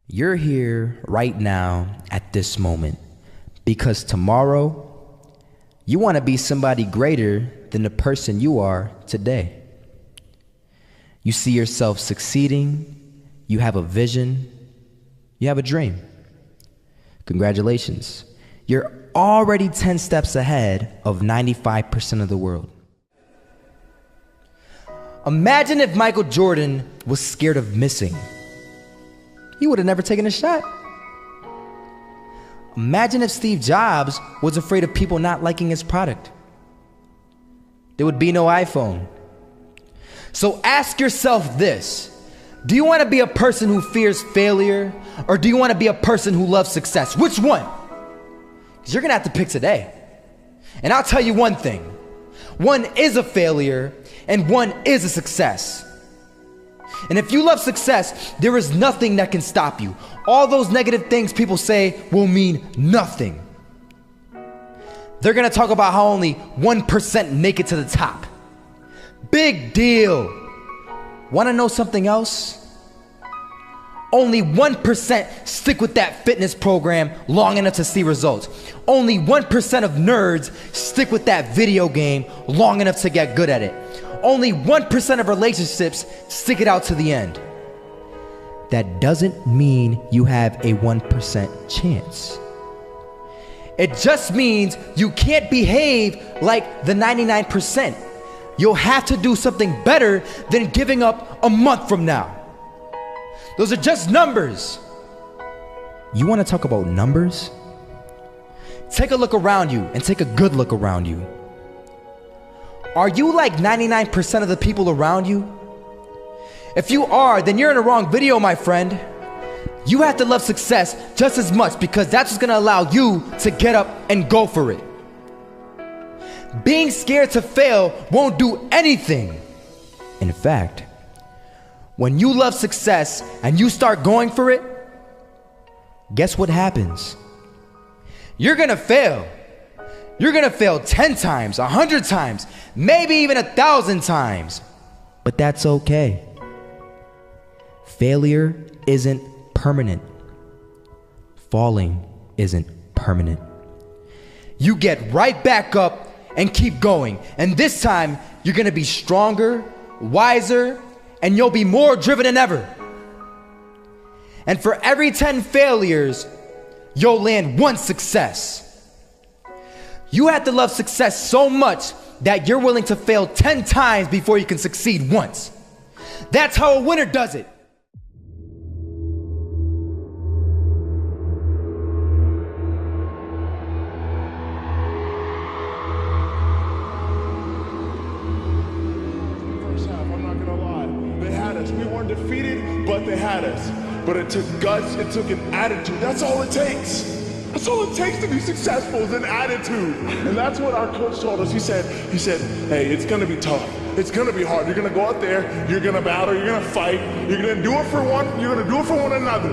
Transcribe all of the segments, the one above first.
You're here right now at this moment because tomorrow you want to be somebody greater than the person you are today. You see yourself succeeding, you have a vision, you have a dream. Congratulations. You're already 10 steps ahead of 95% of the world. Imagine if Michael Jordan was scared of missing. He would have never taken a shot. Imagine if Steve Jobs was afraid of people not liking his product. There would be no iPhone. So ask yourself this: do you want to be a person who fears failure, or do you want to be a person who loves success? Which one? Because you're going to have to pick today. And I'll tell you one thing: one is a failure and one is a success. And if you love success, there is nothing that can stop you. All those negative things people say will mean nothing. They're gonna talk about how only 1% make it to the top. Big deal. Wanna know something else? Only 1% stick with that fitness program long enough to see results. Only 1% of nerds stick with that video game long enough to get good at it. Only 1% of relationships stick it out to the end. That doesn't mean you have a 1% chance. It just means you can't behave like the 99%. You'll have to do something better than giving up a month from now. Those are just numbers. You want to talk about numbers? Take a look around you and take a good look around you. Are you like 99% of the people around you? If you are, then you're in the wrong video, my friend. You have to love success just as much because that's what's gonna allow you to get up and go for it. Being scared to fail won't do anything. In fact, when you love success and you start going for it, guess what happens? You're gonna fail. You're gonna fail 10 times, 100 times, maybe even 1,000 times. But that's okay. Failure isn't permanent. Falling isn't permanent. You get right back up and keep going. And this time, you're gonna be stronger, wiser, and you'll be more driven than ever. And for every 10 failures, you'll land one success. You have to love success so much that you're willing to fail 10 times before you can succeed once. That's how a winner does it. First half, I'm not gonna lie. They had us. We weren't defeated, but they had us. But it took guts, it took an attitude. That's all it takes. That's all it takes to be successful is an attitude. And that's what our coach told us. He said, hey, it's gonna be tough. It's gonna be hard. You're gonna go out there, you're gonna battle, you're gonna fight, you're gonna do it for one, you're gonna do it for one another.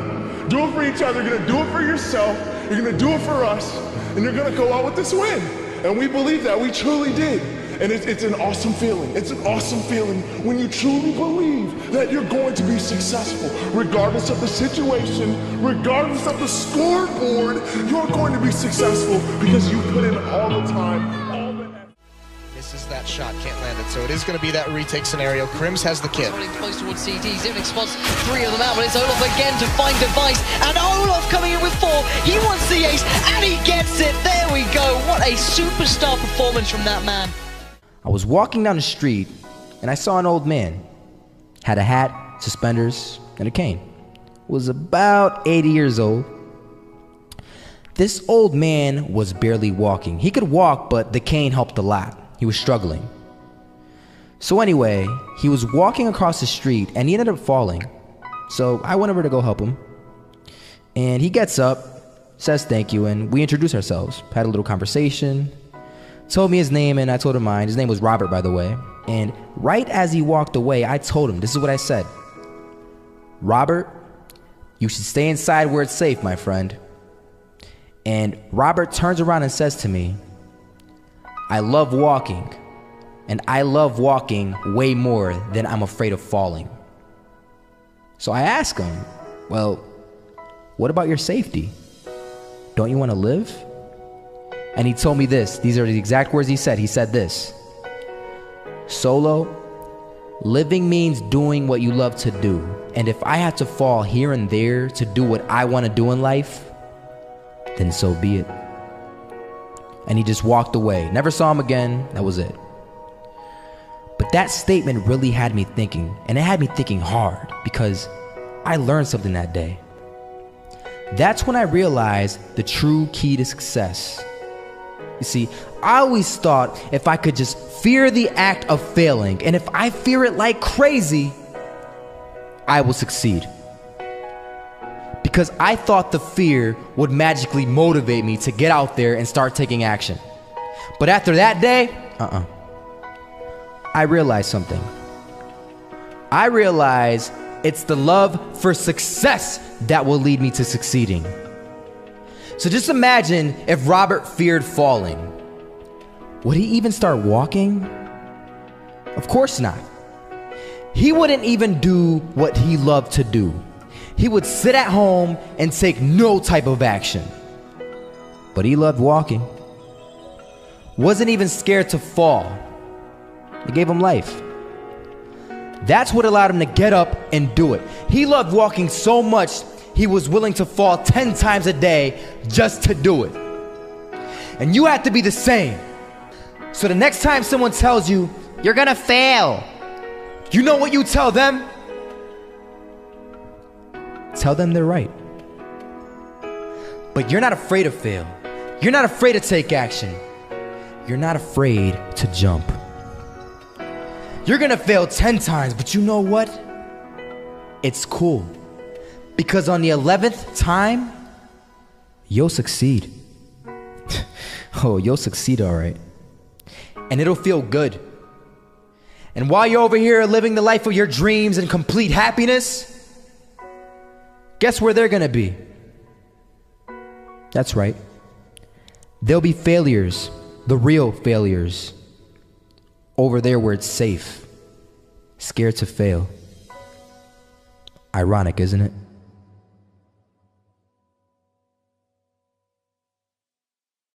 Do it for each other, you're gonna do it for yourself, you're gonna do it for us, and you're gonna go out with this win. And we believe that, we truly did. And it's an awesome feeling. It's an awesome feeling when you truly believe that you're going to be successful. Regardless of the situation, regardless of the scoreboard, you're going to be successful because you put in all the time, all the effort. Misses that shot, can't land it. So it is going to be that retake scenario. Crims has the kid. Running close towards CD. Zivnik spots 3 of them out, but it's Olof again to find Device. And Olof coming in with 4. He wants the ace, and he gets it. There we go. What a superstar performance from that man. I was walking down the street and I saw an old man. Had a hat, suspenders, and a cane. Was about 80 years old. This old man was barely walking. He could walk, but the cane helped a lot. He was struggling. So anyway, he was walking across the street and he ended up falling. So I went over to go help him. And he gets up, says thank you, and we introduced ourselves. Had a little conversation. Told me his name and I told him mine. His name was Robert, by the way. And right as he walked away, I told him, this is what I said. Robert, you should stay inside where it's safe, my friend. And Robert turns around and says to me, I love walking, and I love walking way more than I'm afraid of falling. So I ask him, well, what about your safety? Don't you want to live? And he told me this. These are the exact words he said. He said this: Solo, living means doing what you love to do. And if I had to fall here and there to do what I want to do in life, then so be it. And he just walked away. Never saw him again. That was it. But that statement really had me thinking, and it had me thinking hard, because I learned something that day. That's when I realized the true key to success. You see, I always thought if I could just fear the act of failing, and if I fear it like crazy, I will succeed. Because I thought the fear would magically motivate me to get out there and start taking action. But after that day, I realized something. I realized it's the love for success that will lead me to succeeding. So just imagine if Robert feared falling. Would he even start walking? Of course not. He wouldn't even do what he loved to do. He would sit at home and take no type of action. But he loved walking. Wasn't even scared to fall. It gave him life. That's what allowed him to get up and do it. He loved walking so much, he was willing to fall 10 times a day just to do it. And you have to be the same. So the next time someone tells you, you're gonna fail, you know what you tell them? Tell them they're right. But you're not afraid to fail. You're not afraid to take action. You're not afraid to jump. You're gonna fail 10 times, but you know what? It's cool. Because on the 11th time, you'll succeed. Oh, you'll succeed, all right. And it'll feel good. And while you're over here living the life of your dreams and complete happiness, guess where they're gonna be? That's right. They'll be failures, the real failures. Over there where it's safe, scared to fail. Ironic, isn't it?